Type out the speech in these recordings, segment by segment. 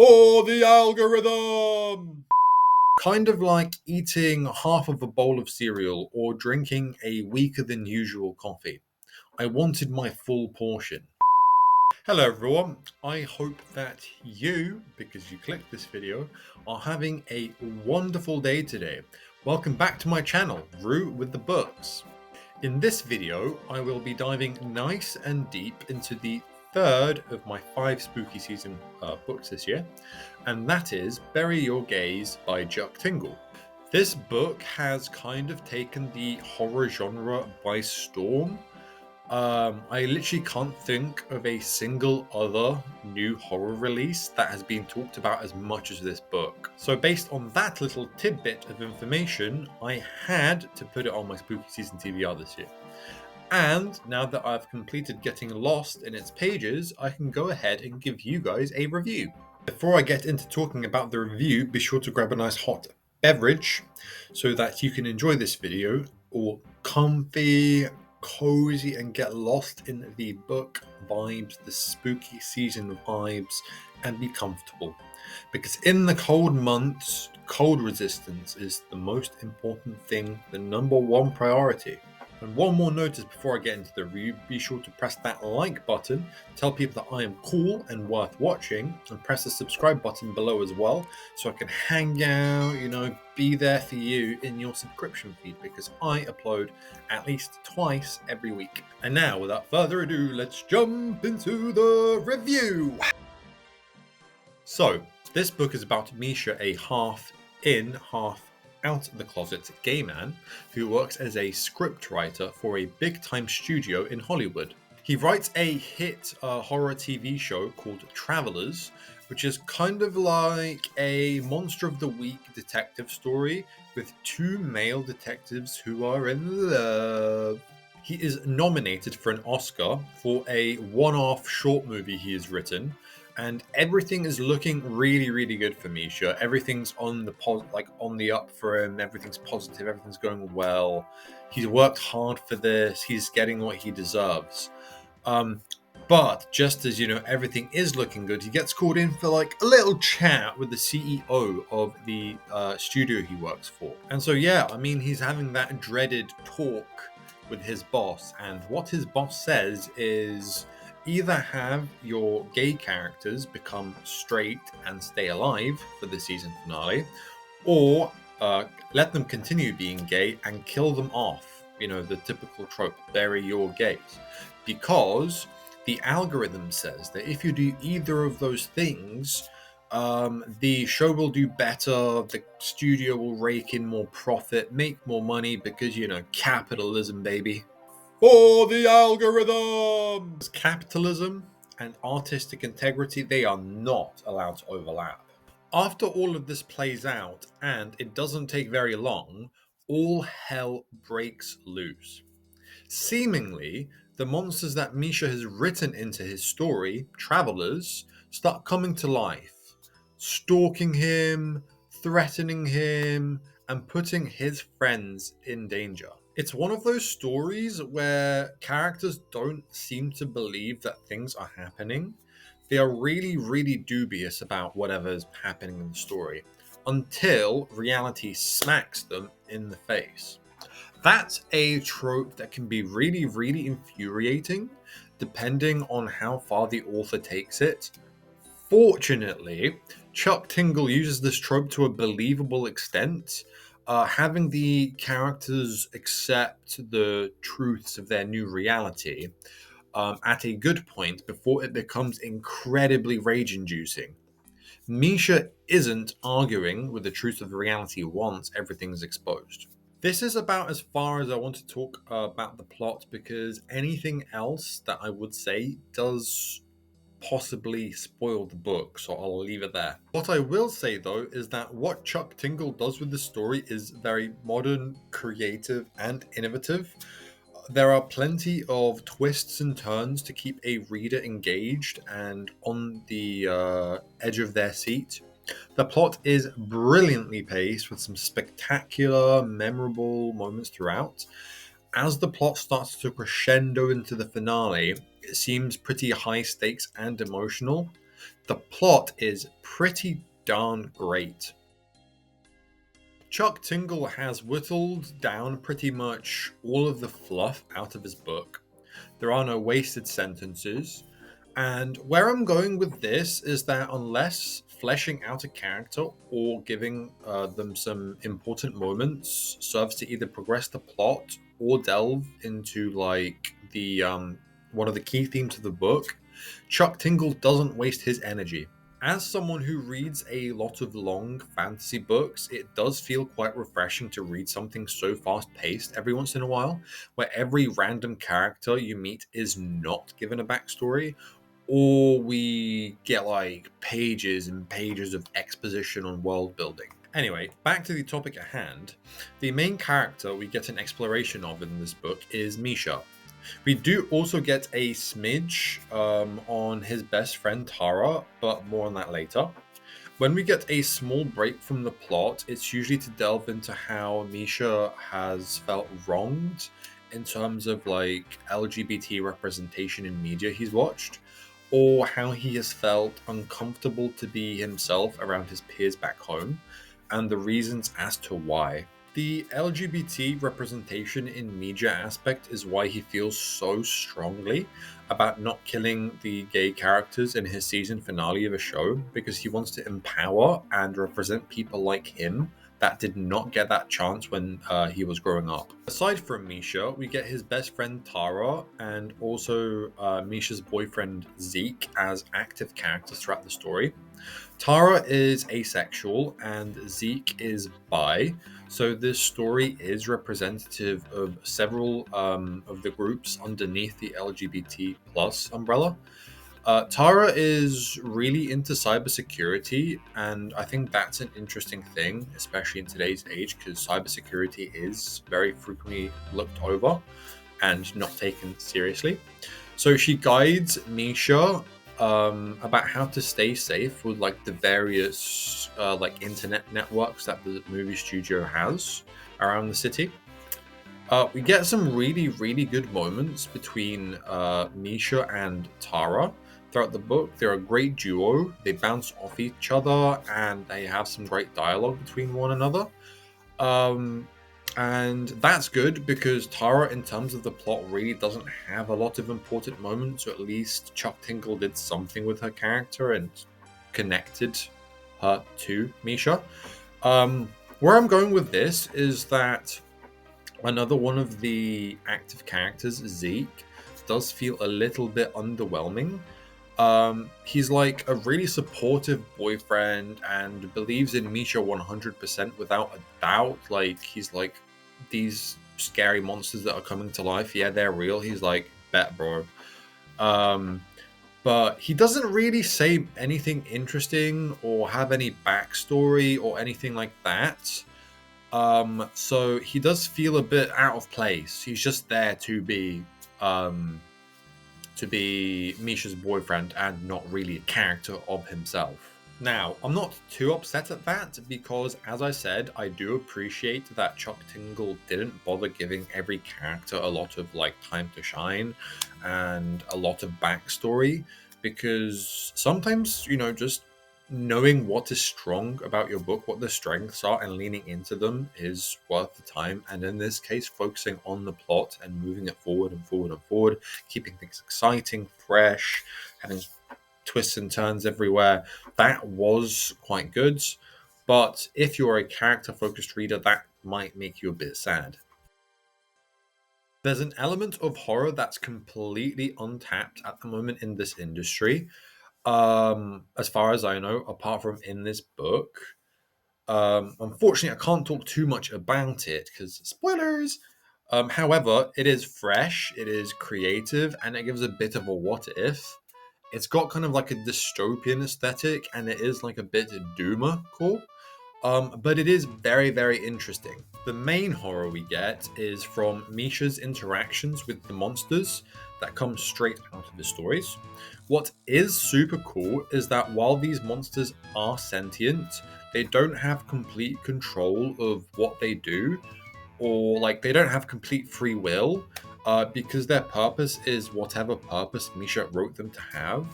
for the algorithm. Kind of like eating half of a bowl of cereal or drinking a weaker than usual coffee. I wanted my full portion. Hello everyone, I hope that you, because you clicked this video, are having a wonderful day today. Welcome back to my channel, Rue with the Books. In this video, I will be diving nice and deep into the third of my 5 spooky season books this year, and that is Bury Your Gaze by Tingle. This book has kind of taken the horror genre by storm. I literally can't think of a single other new horror release that has been talked about as much as this book. So based on that little tidbit of information, I had to put it on my spooky season TBR this year. And now that I've completed getting lost in its pages, I can go ahead and give you guys a review. Before I get into talking about the review, be sure to grab a nice hot beverage so that you can enjoy this video all comfy, cozy, and get lost in the book vibes, the spooky season vibes, and be comfortable. Because in the cold months, cold resistance is the most important thing, the number one priority. And one more notice before I get into the review, be sure to press that like button, tell people that I am cool and worth watching, and press the subscribe button below as well, so I can hang out, be there for you in your subscription feed, because I upload at least twice every week. And now, without further ado, let's jump into the review! So, this book is about Misha, a half in, half out of the closet gay man who works as a scriptwriter for a big-time studio in Hollywood. He writes a hit horror TV show called Travelers, which is kind of like a Monster of the Week detective story with 2 male detectives who are in love. He is nominated for an Oscar for a one-off short movie he has written, and everything is looking really, really good for Misha. Everything's on the up for him. Everything's positive. Everything's going well. He's worked hard for this. He's getting what he deserves. But just as everything is looking good, he gets called in for a little chat with the CEO of the studio he works for. And so he's having that dreaded talk with his boss, and what his boss says is either have your gay characters become straight and stay alive for the season finale, or let them continue being gay and kill them off. The typical trope, bury your gays. Because the algorithm says that if you do either of those things, the show will do better, the studio will rake in more profit, make more money, because, capitalism, baby. For the algorithm! Capitalism and artistic integrity, they are not allowed to overlap. After all of this plays out, and it doesn't take very long, all hell breaks loose. Seemingly, the monsters that Misha has written into his story, Travelers, start coming to life, stalking him, threatening him, and putting his friends in danger. It's one of those stories where characters don't seem to believe that things are happening. They are really, really dubious about whatever is happening in the story until reality smacks them in the face. That's a trope that can be really, really infuriating depending on how far the author takes it. Fortunately, Tingle uses this trope to a believable extent, having the characters accept the truths of their new reality at a good point before it becomes incredibly rage-inducing. Misha isn't arguing with the truth of reality once everything's exposed. This is about as far as I want to talk about the plot, because anything else that I would say does possibly spoil the book, so I'll leave it there. What I will say though is that what Tingle does with the story is very modern, creative, and innovative. There are plenty of twists and turns to keep a reader engaged and on the edge of their seat. The plot is brilliantly paced with some spectacular, memorable moments throughout. As the plot starts to crescendo into the finale, it seems pretty high stakes and emotional. The plot is pretty darn great. Chuck Tingle has whittled down pretty much all of the fluff out of his book. There are no wasted sentences. And where I'm going with this is that unless fleshing out a character or giving them some important moments serves to either progress the plot or delve into like the one of the key themes of the book, Chuck Tingle doesn't waste his energy. As someone who reads a lot of long fantasy books, it does feel quite refreshing to read something so fast paced every once in a while, where every random character you meet is not given a backstory, or we get like pages and pages of exposition on world building. Anyway, back to the topic at hand. The main character we get an exploration of in this book is Misha. We do also get a smidge on his best friend Tara, but more on that later. When we get a small break from the plot, it's usually to delve into how Misha has felt wronged in terms of like LGBT representation in media he's watched, or how he has felt uncomfortable to be himself around his peers back home, and the reasons as to why. The LGBT representation in media aspect is why he feels so strongly about not killing the gay characters in his season finale of a show, because he wants to empower and represent people like him that did not get that chance when he was growing up. Aside from Misha, we get his best friend Tara and also Misha's boyfriend Zeke as active characters throughout the story. Tara is asexual and Zeke is bi, so this story is representative of several of the groups underneath the LGBT plus umbrella. Tara is really into cybersecurity, and I think that's an interesting thing, especially in today's age, because cybersecurity is very frequently looked over and not taken seriously. So she guides Misha about how to stay safe with like the various like internet networks that the movie studio has around the city. We get some really good moments between Misha and Tara throughout the book. They're a great duo. They bounce off each other and they have some great dialogue between one another. And that's good because Tara, in terms of the plot, really doesn't have a lot of important moments, or at least Chuck Tingle did something with her character and connected her to Misha. Where I'm going with this is that another one of the active characters, Zeke, does feel a little bit underwhelming. He's like a really supportive boyfriend and believes in Misha 100% without a doubt. Like, he's like, these scary monsters that are coming to life, yeah, they're real. He's like, bet, bro. But he doesn't really say anything interesting or have any backstory or anything like that. So he does feel a bit out of place. He's just there to be Misha's boyfriend and not really a character of himself. Now, I'm not too upset at that because, as I said, I do appreciate that Chuck Tingle didn't bother giving every character a lot of like time to shine and a lot of backstory, because sometimes, you know, just knowing what is strong about your book, what the strengths are, and leaning into them is worth the time. And in this case, focusing on the plot and moving it forward and forward and forward, keeping things exciting, fresh, having twists and turns everywhere, that was quite good. But if you're a character focused reader, that might make you a bit sad. There's an element of horror that's completely untapped at the moment in this industry. As far as I know, apart from in this book. Unfortunately, I can't talk too much about it because spoilers. However, it is fresh, it is creative, and it gives a bit of a what if. It's got kind of like a dystopian aesthetic, and it is like a bit doomer core. But it is very interesting. The main horror we get is from Misha's interactions with the monsters that come straight out of the stories. What is super cool is that while these monsters are sentient, they don't have complete control of what they do, or like they don't have complete free will, because their purpose is whatever purpose Misha wrote them to have.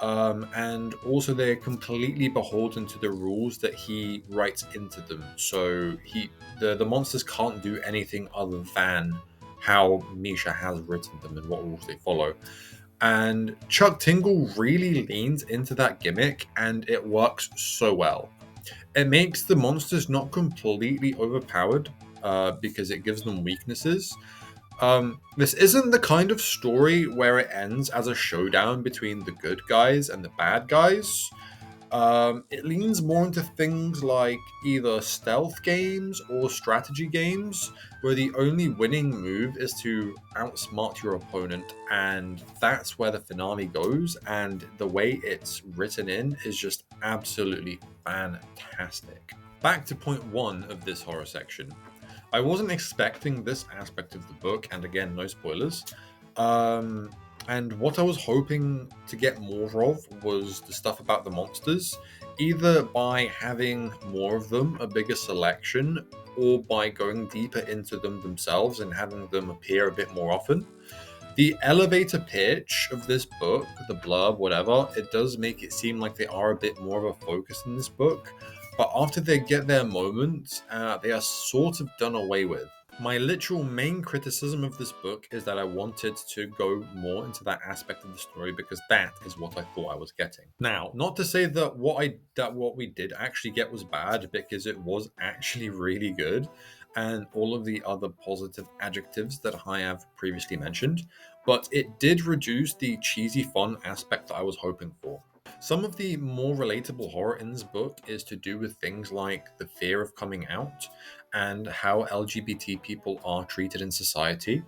And also they're completely beholden to the rules that he writes into them. So the monsters can't do anything other than how Misha has written them and what rules they follow. And Chuck Tingle really leans into that gimmick, and it works so well. It makes the monsters not completely overpowered, because it gives them weaknesses. This isn't the kind of story where it ends as a showdown between the good guys and the bad guys. It leans more into things like either stealth games or strategy games, where the only winning move is to outsmart your opponent, and that's where the finale goes. And the way it's written in is just absolutely fantastic. Back to point one of this horror section. I wasn't expecting this aspect of the book, and again, no spoilers. And what I was hoping to get more of was the stuff about the monsters, either by having more of them, a bigger selection, or by going deeper into them themselves and having them appear a bit more often. The elevator pitch of this book, the blurb, whatever, it does make it seem like they are a bit more of a focus in this book, but after they get their moment, they are sort of done away with. My literal main criticism of this book is that I wanted to go more into that aspect of the story, because that is what I thought I was getting. Now, not to say that what we did actually get was bad, because it was actually really good, and all of the other positive adjectives that I have previously mentioned, but it did reduce the cheesy fun aspect that I was hoping for. Some of the more relatable horror in this book is to do with things like the fear of coming out and how LGBT people are treated in society.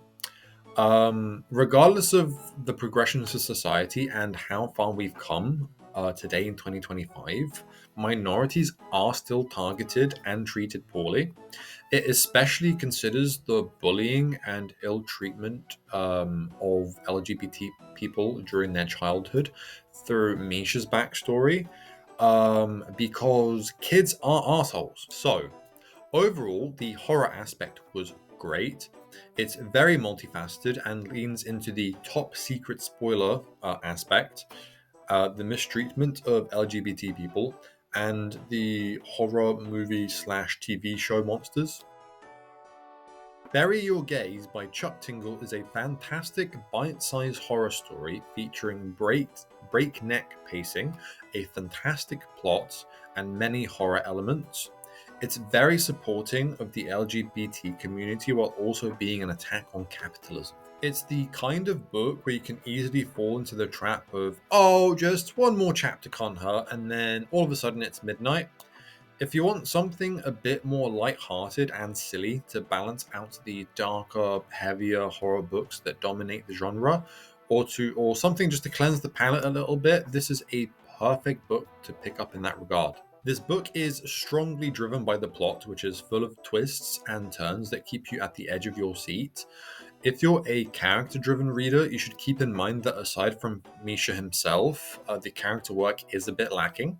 Regardless of the progressions of society and how far we've come today in 2025, minorities are still targeted and treated poorly. It especially considers the bullying and ill treatment of LGBT people during their childhood through Misha's backstory, because kids are assholes. So, overall, the horror aspect was great. It's very multifaceted and leans into the top secret spoiler aspect, the mistreatment of LGBT people, and the horror movie slash TV show monsters. Bury Your Gaze by Chuck Tingle is a fantastic bite-sized horror story featuring breakneck pacing, a fantastic plot, and many horror elements. It's very supporting of the LGBT community while also being an attack on capitalism. It's the kind of book where you can easily fall into the trap of, oh, just one more chapter can't hurt, and then all of a sudden it's midnight. If you want something a bit more light-hearted and silly to balance out the darker, heavier horror books that dominate the genre, or something just to cleanse the palate a little bit, this is a perfect book to pick up in that regard. This book is strongly driven by the plot, which is full of twists and turns that keep you at the edge of your seat. If you're a character-driven reader, you should keep in mind that aside from Misha himself, the character work is a bit lacking.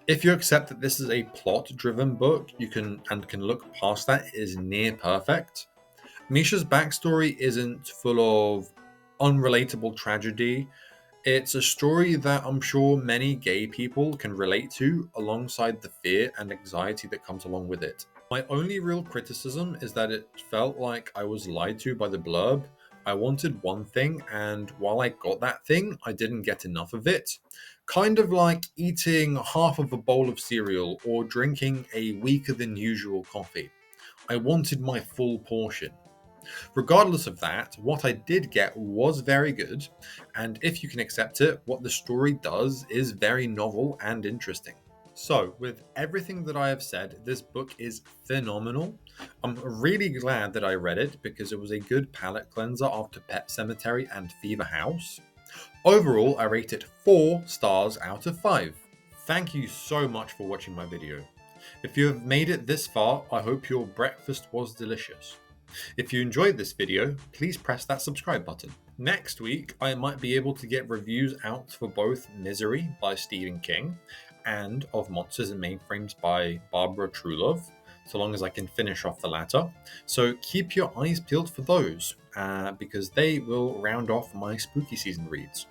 If you accept that this is a plot-driven book, you can look past that, it is near perfect. Misha's backstory isn't full of unrelatable tragedy. It's a story that I'm sure many gay people can relate to, alongside the fear and anxiety that comes along with it. My only real criticism is that it felt like I was lied to by the blurb. I wanted one thing, and while I got that thing, I didn't get enough of it. Kind of like eating half of a bowl of cereal or drinking a weaker than usual coffee. I wanted my full portion. Regardless of that, what I did get was very good, and if you can accept it, what the story does is very novel and interesting. So, with everything that I have said, this book is phenomenal. I'm really glad that I read it because it was a good palate cleanser after Pet Cemetery and Fever House. Overall, I rate it 4 stars out of 5. Thank you so much for watching my video. If you have made it this far, I hope your breakfast was delicious. If you enjoyed this video, please press that subscribe button. Next week, I might be able to get reviews out for both Misery by Stephen King and of Monsters and Mainframes by Barbara Truelove, so long as I can finish off the latter. So keep your eyes peeled for those, because they will round off my spooky season reads.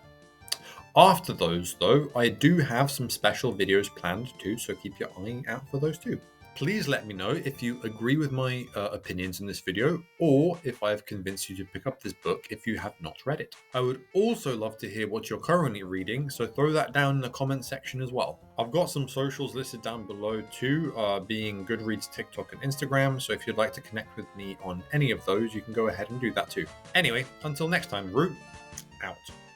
After those, though, I do have some special videos planned too, so keep your eye out for those too. Please let me know if you agree with my opinions in this video, or if I have convinced you to pick up this book if you have not read it. I would also love to hear what you're currently reading, so throw that down in the comment section as well. I've got some socials listed down below too, being Goodreads, TikTok, and Instagram, so if you'd like to connect with me on any of those, you can go ahead and do that too. Anyway, until next time, Root out.